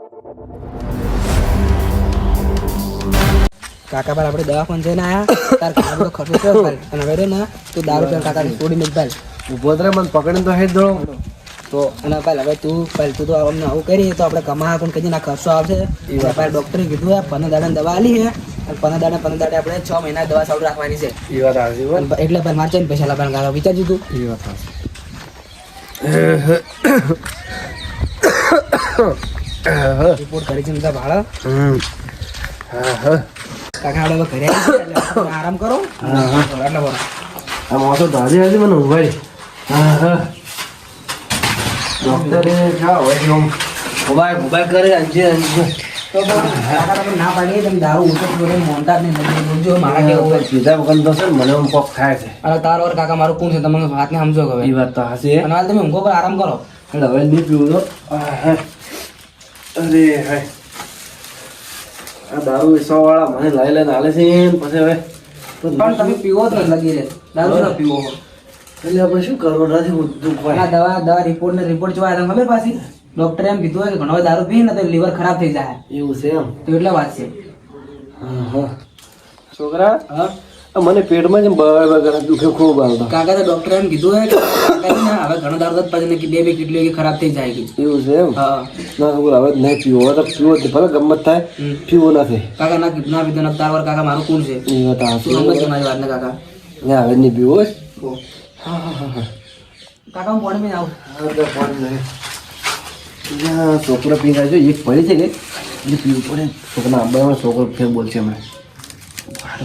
કાકા પર આપણે દવાખાને જઈને આયા તાર કાકા બધો ખર્ચો થયો ભાઈ અને હવે ને તું દારૂ પીને કાકાને છોડીને જ ભાઈ ઉભો જ રે મને પકડીને તો હેડ દો તો અને ભાઈ હવે તું તો અમને આવું કરી તો આપણે કમા પણ કદી ના ખર્ચો આવશે એ ભાઈ ડોક્ટરે કીધું હે 15 દાડાની દવા આલી હે અને 15 દાડે આપણે 6 મહિના દવા ચાલુ રાખવાની છે એ વાત આવી એટલે ભાઈ મારે ચેન પૈસા લાવવાનું કાકા વિચારજો તું એ વાત આવી રિપોર્ટ કરી છે ને ભાડા કાકા આપણે ઘરે આરામ કરો એટલે બોલો આ મોટો દાદી હતી મને ઉભાઈ ડોક્ટરે જાઓ ઉભાઈ કરે અંજે તો કાકા તમે ના પાડીએ તમે દારૂ ઓછો બોલે મોંટા જ નહીં જો મારા કેવું સીધા વગર તો છે ને મને કોક થાય છે અરે તાર ઓર કાકા મારું કોણ છે તમે વાતને સમજો હવે એ વાત તો હાસી અને હાલ તમે ઊંઘો પર આરામ કરો એટલે હવે નહીં પીવું તો અરે હાય આ દારૂ 100 વાળા મને લઈ લઈને હાલે છે પછી હવે પણ તમે પીવો તો લગી રહે દારૂ ના પીવો એટલે આપણે શું કરવું નથી દુઃખ આ દવા રિપોર્ટ જોવા તમે ખબર પાછી ડોક્ટરે એમ કીધું કે ઘણો દારૂ પી ને તો લીવર ખરાબ થઈ જાય એવું છે એમ તો એટલે વાત છે છોકરા મને પેટમાં જ બરાબર કરે દુખે ખૂબ આવતો કાકા તો ડોક્ટરે એમ કીધું હે કે કાકા ને હવે ઘણો દારૂ પછી કે બે કિડની ખરાબ થઈ જાય કે એવું છે એમ હા ના છોકરા હવે નહીં પીવો હવે તો પીવો જ ભલે ગમત થાય પીવો નથી કાકા ના કિડના પીધો ના તાર કાકા મારું કોણ છે એ વાત શું સમજ છે મારી વાત ને કાકા ના હવે નહીં પીવો કાકા હું પાણી પીને આવું છોકરો પી જાય છે એક પડી છે કે એટલે પીવું પડે છોકરા આંબામાં છોકરો ફેર બોલશે હમણાં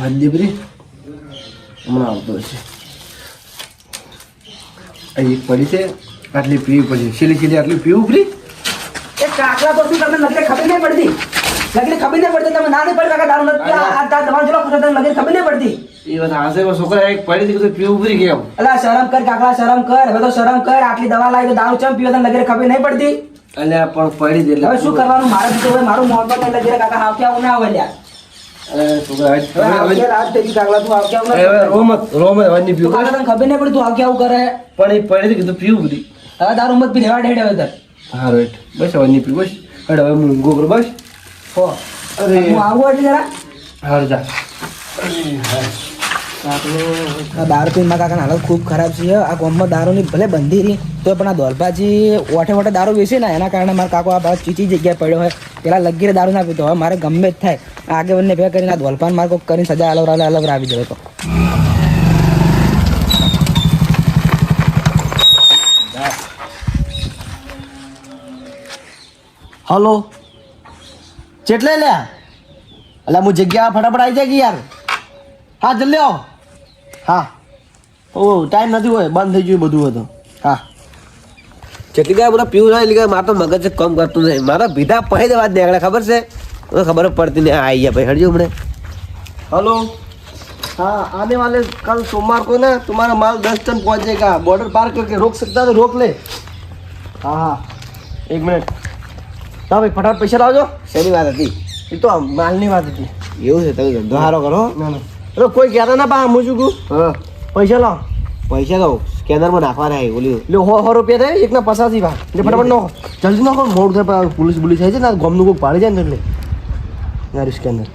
વાત દે બરી હમણાં આવતો હશે એક પડી છે આટલી પીવી પડી છેલ્લી આટલી પીવું પડી એ કાકડા તો તમને નજરે ખબર નહીં પડતી લગીને ખબર નહીં પડતી તમે ના નહીં પડતા કાકા દારૂ નથી આ તમારો જેલો ખોટો તમને લગીને ખબર નહીં પડતી એ વાત હાસે છોકરા એક પડી હતી કે પીવું પડી કેમ અલા શરમ કર કાકા શરમ કર હવે તો શરમ કર આટલી દવા લાવી તો દારૂ ચમ પીવો તને લગીને ખબર નહીં પડતી એટલે પણ પડી દે હવે શું કરવાનું મારે તો હવે મારું મોહબ્બત નહીં લગીને કાકા હાવ કે આવું ના આવે લ્યા છોકરા હવે રાત થઈ કાકડા તું હાવ કે આવું રોમ હવે નહીં પીવું કાકા તને ખબર નહીં પડતી તું હાવ કે આવું કરે પણ એ પડી હતી કે પીવું પડી હવે દારૂ મત પી રેવા ડેડ હવે તર હા રાઈટ બસ હવે નહીં પીવું બસ હવે હું ઊંઘો કરું બસ હો અરે હું આવું એટલે જરા હાર જા દારૂ પીને કાકા હાલત ખૂબ ખરાબ છે આ ગામમાં દારૂની ભલે બંધી રહી તો પણ આ દોલભાજી ઓઠે દારૂ વેચે ને એના કારણે મારા કાકો આ ચીચી જગ્યાએ પડ્યો હોય પેલા લગીરે દારૂ ના પીતો હવે મારે ગમે જ થાય આગેવાનને ભેગા કરીને આ દોલપાન મારે કોઈક કરીને સજા અલગ આવી જાય તો હલો ચેટલે લ્યા અલ્યા હું જગ્યા ફટાફટ આવી જાય કે યાર હા જલ્દી આવો હા ઓ ટાઈમ નથી હોય બંધ થઈ ગયું બધું હતું હા જેટલી કાંઈ બધા પીવું થાય એટલે મારે તો મગજ કમ કરતું નહીં મારા ભીધા પહેરી દેવા જ નીકળે ખબર છે મને ખબર પડતી નહીં આવી ગયા ભાઈ હડજો હમણે हेलो हाँ आने वाले कल सोमवार को ना तुम्हारा माल 10 टन पहुंचेगा बॉर्डर पार करके रोक सकता तो रोक ले हाँ हाँ 1 मिनट हाँ भाई फटाफट पैसा लाओ શેની વાત હતી ये तो मालनी बात थी એવું છે તમે ધંધો સારો કરો ना ना अरे कोई कहता ना पा मुझे को હા पैसा लाओ પૈસા તો સ્કેનરમાં નાખવાના है ઓલી लो 100 रुपया थे एक ना 85 बार ले फटाफट नो जल्दी नो मोड़ से पुलिस पुलिस है ना गमनु को पाड़ी जाए એટલે यार इसके अंदर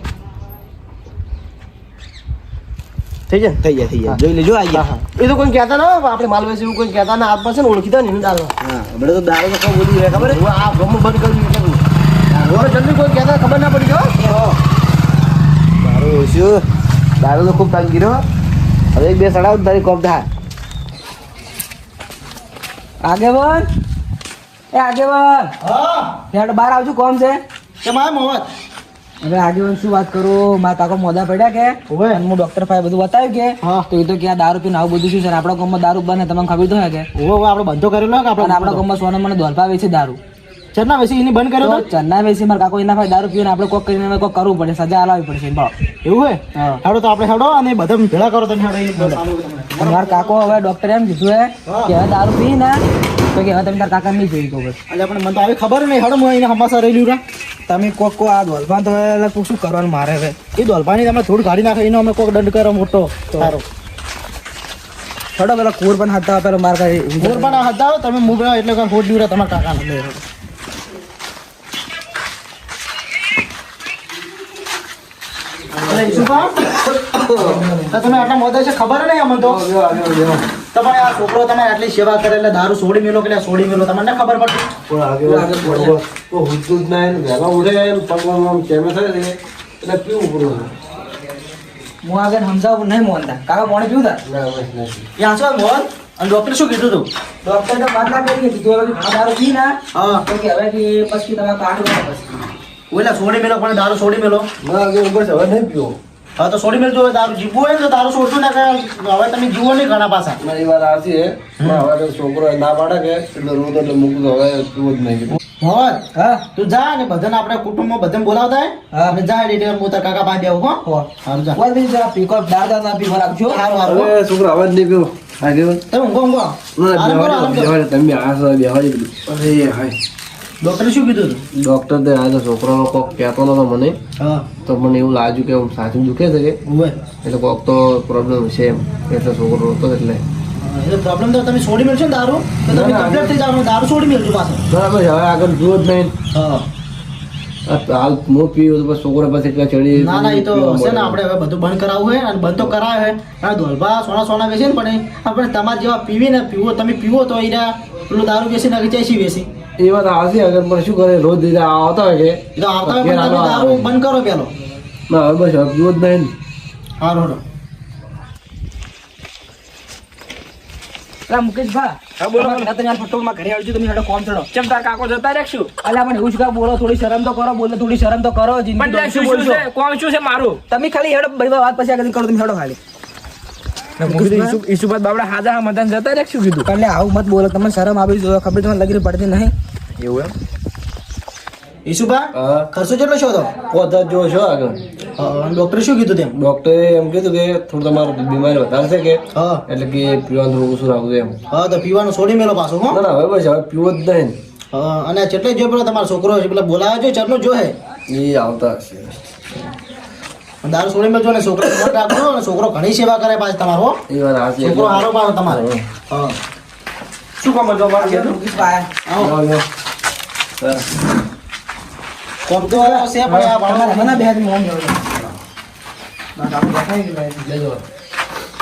થઈ જાય થઈ જાય જોઈ લેજો આવી ગયા એ તો કોઈ કહેતા ના આપણે માલ વેચે એવું કોઈ કહેતા ના હાથમાં છે ને ઓળખીતા નહીં ડાલવા હા હમણાં તો દારૂ તો ખૂબ બધું ખબર હું આ ગમ બંધ કર્યું એટલે હવે જલ્દી કોઈ કહેતા ખબર ના પડી જાઓ દારૂ ઓછું દારૂ તો ખૂબ તંગી રહ્યો હવે 1-2 સડાવ તારી કોમ થાય આગેવાન એ આગેવાન હા હેડ બહાર આવજો કોમ છે કેમ આમ મોહમ્મદ હવે આગેવાન શું વાત કરું મારા કાકો મોદા પડ્યા કે ઓવે. અને હું ડોક્ટર પાસે બધું બતાવ્યું કે હા. તો એ તો કે આ દારૂ પીને આવું બધું શું છે અને આપણા ગામમાં દારૂ બને તમને ખબર તો હે કે ઓ આપણે બંધો કરેલો કે અને આપણા ગામમાં સોના મને દોલપા વેચે દારૂ ચરના વેસી એને બંધ કર્યો તો ચન્ના વેચી મારા કાકો એના પાસે દારૂ પીને આપણે કોક કરીને કોક કરવું પડે સજા આલાવી પડશે બા એવું હે હા. હેડો તો આપણે હેડો અને બધા ભેળા કરો તમે હેડો અને મારા કાકો હવે ડોક્ટરે એમ કીધું હે કે હવે દારૂ પી ને તો કે હવે તમે તારા કાકા નહીં જોઈ કહો બસ એટલે આપણે મને તો આવી ખબર નહીં હેડો હું એને હમાસા રહેલું રા તમે કોક આ દોલપા તો એટલે કોક શું કરવાનું મારે હવે એ દોલપાની તમે થોડું કાઢી નાખે એનો અમે કોક દંડ કરો મોટો સારો થોડો પેલા કુર પણ હતા પેલો મારા કાંઈ મોર પણ હતા તમે મુગા એટલે કોઈ ખોટ દીવરા તમારા કાકા ને અરે ઈશુભા, તો તમે આટલા મોટા છે ખબર નહીં અમને તો તમારે આ છોકરો તમારે આટલી સેવા કરે એટલે દારૂ છોડી મેલો કે છોડી મેલો તમને ના ખબર પડતી પણ આગળ હુતું જ ના વહેલા ઉડે પગમાં કેમે થાય ને એટલે પીવું પડું હું આગળ સમજાવું નહીં મોહનતા કાકા પાણી પીવું તા ના બસ નથી એ હાંસો મોહન અને ડોક્ટર શું કીધું તું ડોક્ટર તો વાત ના કરી હતી તું હવે દારૂ પી ના હા તો કે હવે કે પછી તમે કાઢો પછી ઓલા છોડી મેલો પણ દારૂ છોડી મેલો ના આગળ બસ હવે નહીં પીવો હા તો છોડી મેલજો દારૂ જીવવું હોય ને તો દારૂ છોડતું ના કરે હવે તમે જીવો નહીં ઘણા પાછા મારી વાત આવતી હે હવે તો છોકરો ના પાડે કે એટલે રોજ એટલે મૂકું તો હવે પીવું જ નહીં મોહન હા તું જા ને બધાને આપણે કુટુંબમાં બધાને બોલાવતા હા. અને જા એટલે હું તાર કાકા પાસે આવું હો હો હારું જા કોઈ બી જરા પીકો દાળ ના પીવા રાખજો હારું હારું હો. હવે છોકરો હવે જ નહીં પીવો આગળ તમે ઊંઘો ઊંઘો આરામ કરો આરામ કરો તમે બેહાડી બધું અરે હાય ડોક્ટરે શું કીધું તું ડોક્ટર તે આજે છોકરાનો કોક કહેતો નતો મને હા તો મને એવું લાગ્યું કે આમ સાચું દુખે છે કે ઉભે એટલે કોક તો પ્રોબ્લેમ છે એમ એટલે છોકરો રોતો એટલે એટલે પ્રોબ્લેમ તો તમે છોડી મેળશો ને દારૂ તો તમે ના, ના. કમ્પ્લીટ થઈ જાવ દારૂ છોડી મેળજો પાછો બરાબર છે, હવે આગળ જુઓ જ નહીં હા હાલ હું પીવું તો પછી છોકરો પાસે એટલા ચડી ના ના એ તો હશે ને આપણે હવે બધું બંધ કરાવવું હોય અને બંધ તો કરાવે છે અને ધોલભા સોના સોના વેચે ને પણ આપણે તમારે જેવા પીવી ને પીવો તમે પીવો તો એના પેલું દારૂ વેચી નાખી ચેસી વેચી એ વાત આવશે આગળ પણ શું કરે રોજ દીધા આવતા હોય કે એ તો આવતા હોય ઘેર પણ તમે આવવા દારૂ આવે. બંધ કરો પેલો ના હવે બસ હવે જુઓ જ નહીં ને. હારું હારું અલા મુકેશ ભા હા, બોલો, બોલો. તમે યાર ફટોકમાં ઘરે આવજો તમે હેડો કોમ ચડો ચમ તાર કાકો જતા રાખશું અલા પણ એવું જ કા બોલો થોડી શરમ તો કરો બોલે થોડી શરમ તો કરો પણ જિંદગી ત્યાં શું શું બોલશો છે કોણ શું છે મારું તમે ખાલી હેડો ભાઈ વાત પછી આગળ કરો તમે હેડો ખાલી ઈસુબાદ બાબડા હાજા મતદાન જતા રાખશું કીધું એટલે આવું મત બોલો તમને શરમ આવી જોઈએ ખબર તમને લગી પડતી નહીં એવું એમ ઈશુભા હા ખર્ચો કેટલો છો તો પોતા જો છો આગળ ડોક્ટરે શું કીધું તેમ ડોક્ટરે એમ કીધું કે થોડું તમારું બીમારી વધારે છે કે હા એટલે કે પીવાનું થોડું ઓછું રાખવું એમ હા તો પીવાનું છોડી મેલો પાછો હો ના ના હવે બસ હવે પીવો જ નહીં હા અને ચેટલે જો પેલો તમારો છોકરો છે પેલા બોલાવે છે ચરનો જો હે ને. એ આવતા હશે દારૂ છોડી મેલજો ને છોકરો મોટા રાખજો અને છોકરો ઘણી સેવા કરે પાછો તમારો હો. એ વાત આવશે છોકરો હારો પાડો તમારે હા શું કામ કરજો મારે મુકેશ ભા આવો કોમ તો છે પણ આ તમારે ભણવા મને બે હાથ મોમ લેવડો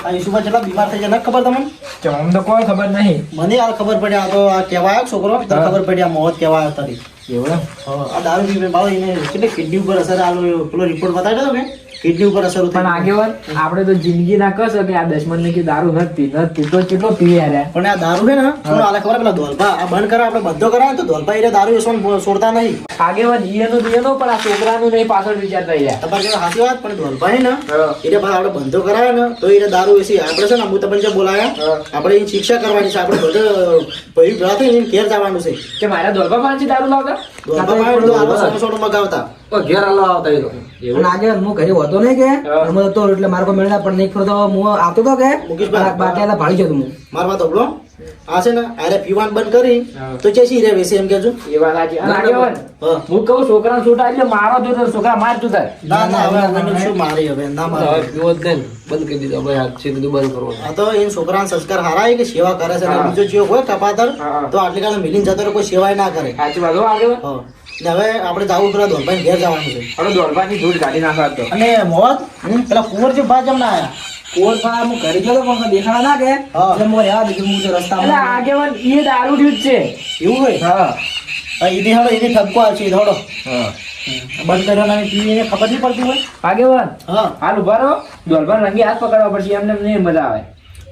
આ ઈશુભા જેટલા બીમાર થઈ ગયા ખબર તમને ચમ તો કોઈ ખબર નહીં મને યાર ખબર પડી આ તો આ કહેવાય છોકરો તો ખબર પડી આ મોત કહેવાય તારી એવું એમ? આ દારૂ પીવે બાબા એને કેટલી કિડની ઉપર અસર આલો પેલો રિપોર્ટ બતાવ્યો કે કિડની ઉપર અસર પણ આગેવાન આપણે તો જિંદગી ના કશો કે આ દશમન ને કે દારૂ નથી પીતો કેટલો પીવે યાર પણ આ દારૂ છે ને શું આલે ખબર પેલા ધોલપા આ બંધ કરે આપણે બધો કરાવે તો ધોલપા એને દારૂ વેચવાનું છોડતા નહીં આગેવાન ઈએનો પણ આ છોકરાનું નહીં પાછળ વિચાર થઈ જાય તમારે જેવા સાચી વાત પણ ધોલપા છે ને એને પાછા આપણે બંધો કરાવે ને તો એને દારૂ વેચી આપણે છે ને હું તમને જે બોલાયા આપણે એની શિક્ષા કરવાની છે આપણે બધો ભાઈ ભેળા થઈને એને ઘેર જવાનું છે કે મારા દોરબા પાસેથી દારૂ લાવતા ધોલપા પાસે તો આપણે સોનો સોનો મગાવતા તો ઘેર આલા આવતા એ તો અને આજે હું ઘરે હોતો નહીં કે હું તો એટલે મારે કોઈ મેળના પણ નહીં ખરો તો હું આવતો તો કે મુકેશભાઈ. બાટલા ભાળી જતો હું માર વાત ઓબળો આ છે ને આરે પીવાન બંધ કરી તો ચેસી રે વેસી એમ કેજો એ વાત સાચી અને આગેવાન હા. હું કહું છોકરાને છૂટા એટલે મારો તો છોકરા માર તું તાર ના ના હવે આને શું મારી હવે ના હવે મારે પીવો જ નહીં ને. બંધ કરી દીધું આપણે હાથ છે બધું બંધ કરવાનું આ તો એમ છોકરાના સંસ્કાર હારા છે કે સેવા કરે છે અને હા. બીજો જીવ હોય કપાતર હા. તો આટલી કાલે મિલીને જતો રહે, કોઈ સેવાય ના કરે સાચી વાત હો આગેવાન હા. ને હવે આપણે જાવું પેલા ધોલભાઈ ઘેર જવાનું છે હવે દોરબાની ધૂળ કાઢી નાખવા તો અને મોહત પેલા કુંવર જે બા જમ ના આયા કોર પા હું ઘરે ગયો તો પણ દેખાડા ના કે હા. એટલે હું રહેવા દીધું હું તો એટલે રસ્તામાં આગેવાન એ દારૂ જ છે એવું હોય હા એને હડો એને ઠપકો આવશે હડો હા બંધ કર્યો ને પીવી એને ખબર નહીં પડતી હોય આગેવાન હા હાલ ઉભા રહો દોરબાન રંગી હાથ પકડવા પડશે એમને નહીં મજા આવે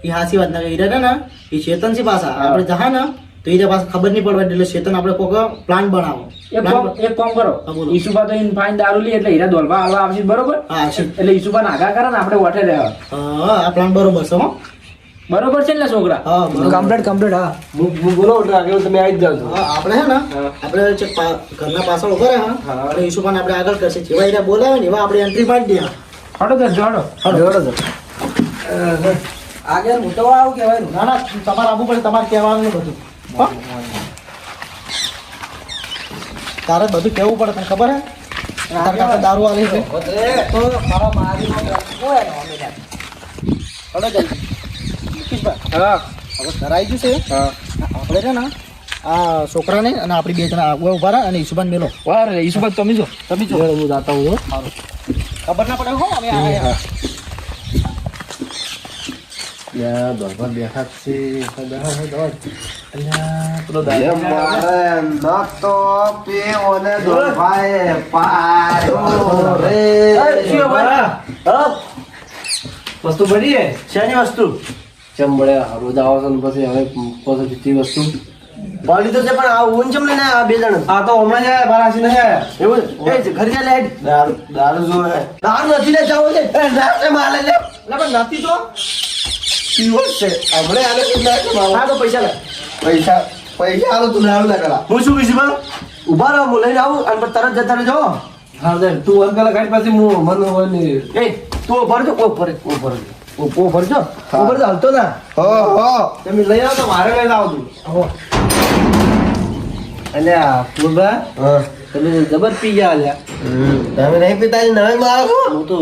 એ હાચી વાત ના હીરા ને એ ચેતન છે પાછા આપણે જહા ને તો એને પાછા ખબર નહીં પડવા એટલે ચેતન આપણે કોક પ્લાન બનાવો એક કામ કરો હા, બોલો. ઈસુબા તો ઇન ફાઈન દારૂ લે એટલે હીરા દોરબા હાલવા આવશે બરોબર હા છે એટલે ઈસુબા આગા કરે ને આપણે વઠે રહેવા હા આ પ્લાન બરોબર છે હો બરોબર છે ને છોકરા હા બરોબર કમ્પ્લીટ હા હું બોલો એટલે આગળ તમે આવી જ જાઓ છો હા, આપણે હે ને આપણે જે ઘરના પાછળ ઉભા રહ્યા હા. અને ઈશુભાને આપણે આગળ કરશે જેવા એરા બોલાવે ને એવા આપણે એન્ટ્રી પાડી દઈએ હટો તો જોડો જોડો છો. આગળ હું તો આવું કહેવાય ના ના તમારે આવવું પડે તમારે કહેવાનું ને બધું હો? તારે બધું કહેવું પડે તને ખબર હે તારે કાકા દારૂ આલી છે તો મારા મારીનો કોઈ એનો અમે ત્યાં. હડો જલ્દી મુકેશભાઈ હા હવે ઘર આવી ગયું છે આપણે છે ને આ છોકરાને અને આપણી બે જણા આગળ ઉભા રહ્યા અને ઈશુભાન મેલો વાર ઈસુબા તમે જો તમે જો હું જાતા હું હો. સારું ખબર ના પડે હો અમે આયા ત્યાં દોડવા બેઠા જ છે વસ્તુ બની હે શેની વસ્તુ ચમ મળ્યા રોજ આવો છો ને પછી હવે પછી બીજી વસ્તુ પાડી તો છે પણ આ ઊન ચમ લઈને આ બે જણ આ તો હમણાં જ આયા બાર આસી નહીં આયા એવું એ ઘર જા લે દારૂ જો હે દારૂ નથી લે જાવ લે દારૂ માલે લે પણ નથી તો પીવો જ છે હમણાં આને શું લાગે હા તો પૈસા લે પૈસા આલો તું દારૂ ના કરા હું શું કહીશ બા ઉભા રહો હું લઈને આવું અને પછી તરત જતા રહેજો હા દે તું અંકલ ગાડી પાસે હું મને હોય ને એ તું ભરજો ઓ ભરે ભરજો હાલતો ના તમે લઈ આવો તો મારે લઈને આવો તું અલ્યા પૂરબા તમે જબર પી ગયા અલ્યા તમે નહીં પીતા નવે મારો હું તો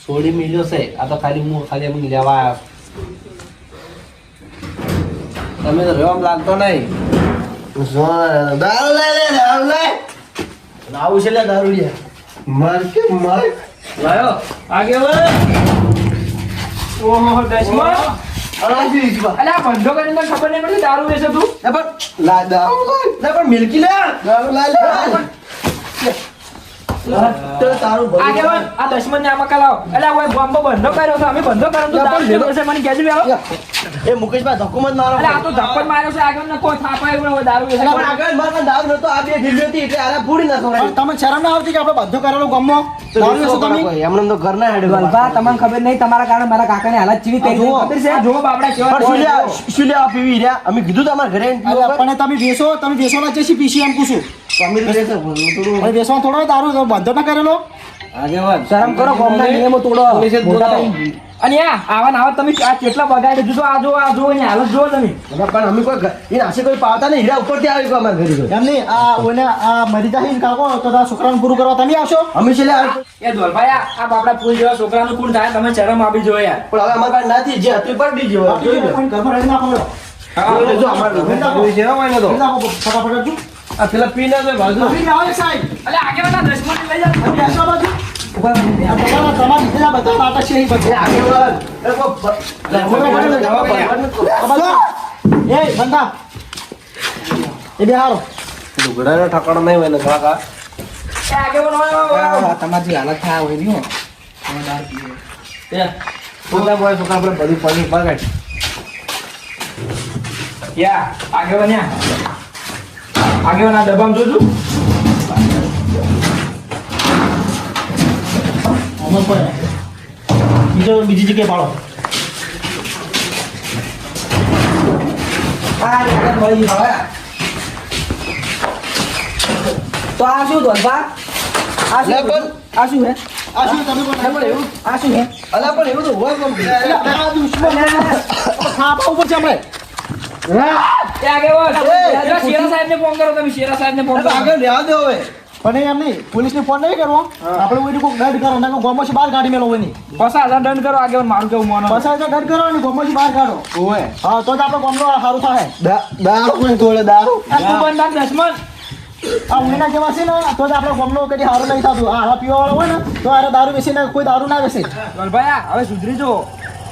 છોડી મિલ્યો છે આ તો ખાલી એમ લેવા આવ્યો તમે તો રેવામ લાગતો નહીં દારૂ લે લાવું છે લે દારૂ લે માર કે માર લાયો આગે ઓહો દશમન અલ્યા બંધો કરીને તને ખબર નહીં પડતી દારૂ વેચે તું પણ મિલકી લે દારૂ તારું આગેવાન આ દશમન ને આમાં કલાવો અલ્યા ઓય બોમ્બો બંધો કર્યો છે અમે બંધો કર્યો તો દારૂ વેચે મને કહેજો બે આવો એ મુકેશભાઈ ધક્કો મત મારો અલ્યા આ તો ધક્કો જ માર્યો છે આગળ ને કોઈ થાપા એવું હોય દારૂ વેચે પણ આગળ મારા દારૂ નતો આ બે ઢીલી હતી એટલે આરા પૂરી ના ખવડાવી તમે શરમ ના આવતી કે આપણે બધો કરેલો ગમો દારૂ વેચો તમે એમને તો ઘર ના હેડે ગલભા તમને ખબર નહીં તમારા કારણે મારા કાકાની હાલત ચીવી કરી દીધી. ખબર છે જો બાબડા કેવા પણ શું લે આ પીવી રહ્યા અમે કીધું તમારા ઘરે આવીને પીવો અલ્યા, પણ તમે વેચવાના જશે પીસી એમ પૂછું અમે તો લેશે, હું થોડું હવે વેચવાનો થોડો દારૂ બંધો ના કરેલો આગેવાન શરમ કરો ગામના નિયમો તોડો પોલીસે જ મોટા બોલાવો. થઈ. અને આવા ને આવા તમે આ કેટલા બગાડી દીધું આ જો એની હાલત જો તમે પણ અમે કોઈ એ નાસે કોઈ પાવતા નહીં હીરા ઉપરથી આવી ગયો અમારા ઘરે કોઈ. એમ નહીં આ મરી જાય કાકો તો તારા છોકરાને પૂરું કરવા તમે આવશો અમે છે લે એ ધોલભાઈ આ બાપડા ફૂલ જેવા છોકરાનું પૂરું થાય તમે શરમ આપી જો યાર પણ હવે અમારા પાસે નથી જે હતું એ પડી ગયું જોઈ લો. ઘરમાં રહી નાખો જોઈ લેજો અમારા ઘરે. કોઈ છે હોય ને તો ફટાફટ હજુ. આ પેલા પી ના જાય બાજુ આવી જાઓ એક સાઈડ. અલે આગેવાના દશમન લઈ જાવ અને બેસો બાજુ. આ તમારા બીજા બધા નાટક છે એ એ બધા. આગેવાન, એ કોઈ એ બંધા એ બેહારો લુગડાનો ઠકાણો નહીં હોય ને કાકા એ આગેવાન હોય તમારી હાલત થાય હોય નહીં હો. છોકરા બોય છોકરા આપણે બધી પડી બગાડ યા આગેવાન આ ડબ્બામાં જોજો અમર પર બીજી જગ્યાએ પાડો. આ રીતે મળી ગયું હવે. તો આ શું ધોલભા? આ શું લે પણ. આ શું હે? આ શું તમે પણ પણ એવું આ શું હે? અલા પણ એવું તો હોય પણ આ દુશ્મન ખાપા ઉપર છે આપણે. એ આગેવાન શેરા સાહેબને ફોન કરો તમે શેરા સાહેબને ફોન કરો આગળ રહેવા દો હવે પણ એમ નહીં પોલીસને ફોન નહીં કરવો આપણે કોઈ કોઈ દંડ કરો ના ગોમાંથી બહાર કાઢી મેળવો નહીં 50,000 દંડ કરો આગેવાન મારું કેવું માનો 50,000 દંડ કરો અને ગોમાંથી બહાર કાઢો ઓય હા તો જ આપણો ગામનો સારું થાય. દારૂ કોઈ તોડે દારૂ આ તું બંધાન દશમન આ ઊંઘના જેવા છે ને તો જ આપણો ગામનો કદી સારું નહીં થતું. આ પીવાવાળો હોય ને તો આરે દારૂ વેચીને કોઈ દારૂ ના વેચે. ધોલભાઈ હવે સુધરી જો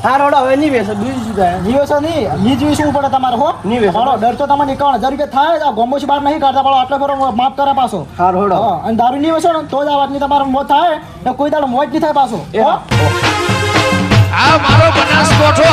હા રોડ હવે નહીં બેસે બીજું શું થાય નિવેશો નહીં ની જીવીશું પડે તમારે હો નહીં વેચો. હાલો ડર તો તમારે 51,000 રૂપિયા થાય આ ગોમોથી બહાર નહીં કાઢતા પાડો આટલો ફેરો માફ કરે પાછો. હા રોડ હા અને દારૂ નહીં વેચો ને તો જ આ વાતની તમારો મોત થાય ને કોઈ દાડો મોત નહીં થાય પાછો હો? આ મારો બનાસકોઠો